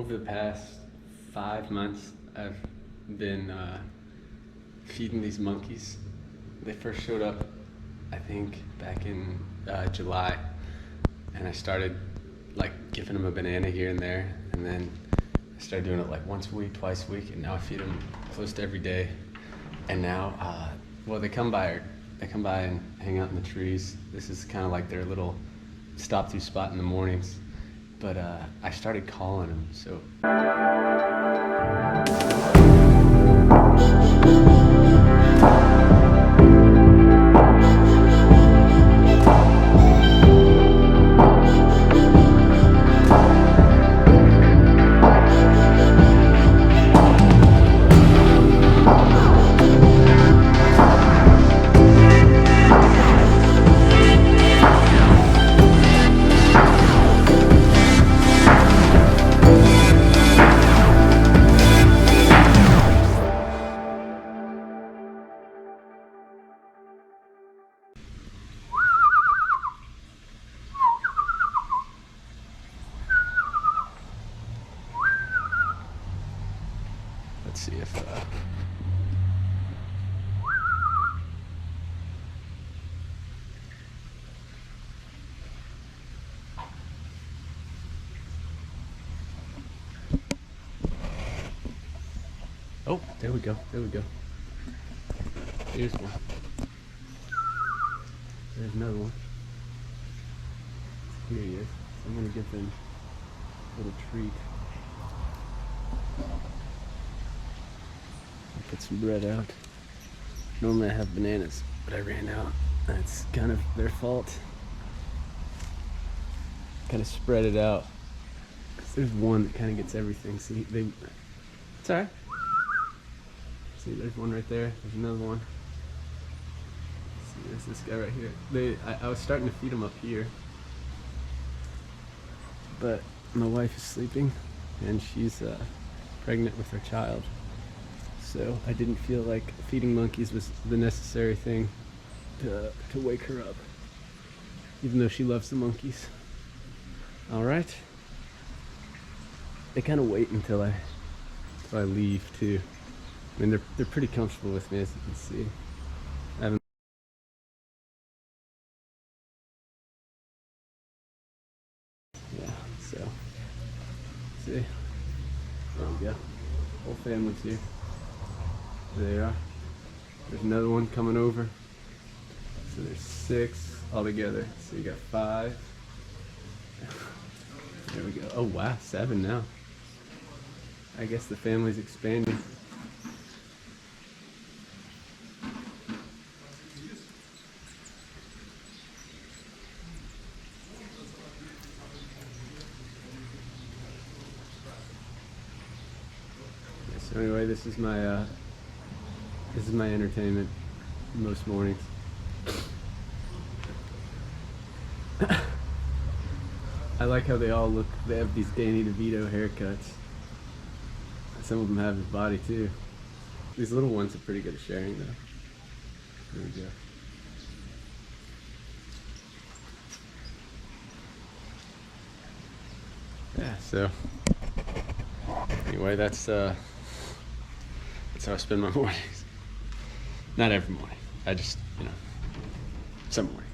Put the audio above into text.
over the past 5 months, I've been feeding these monkeys. They first showed up, I think, back in July, and I started like giving them a banana here and there, and then I started doing it like once a week, twice a week, and now I feed them close to every day. And now, well, they come by and hang out in the trees. This is kind of like their little stop-through spot in the mornings. But I started calling them, so. Let's see if oh, there we go. Here's one. There's another one. Here he is. I'm gonna give them a little treat. Put some bread out. Normally I have bananas, but I ran out. That's kind of their fault. Kind of spread it out. Cause there's one that kind of gets everything. See, it's alright. See, there's one right there. There's another one. See, there's this guy right here. I was starting to feed them up here, but my wife is sleeping, and she's pregnant with her child. So I didn't feel like feeding monkeys was the necessary thing to wake her up, even though she loves the monkeys. All right. They kind of wait until I leave too. I mean, they're pretty comfortable with me, as you can see. I haven't. Yeah. So see, there we go. Whole family's here. There they are. There's another one coming over. So there's 6 altogether. So you got 5. There we go. Oh wow, 7 now. I guess the family's expanding. So anyway, this is my entertainment most mornings. I like how they all look. They have these Danny DeVito haircuts. Some of them have his body too. These little ones are pretty good at sharing though. There we go. Yeah, so anyway, that's how I spend my mornings. Not every morning. I just, some mornings.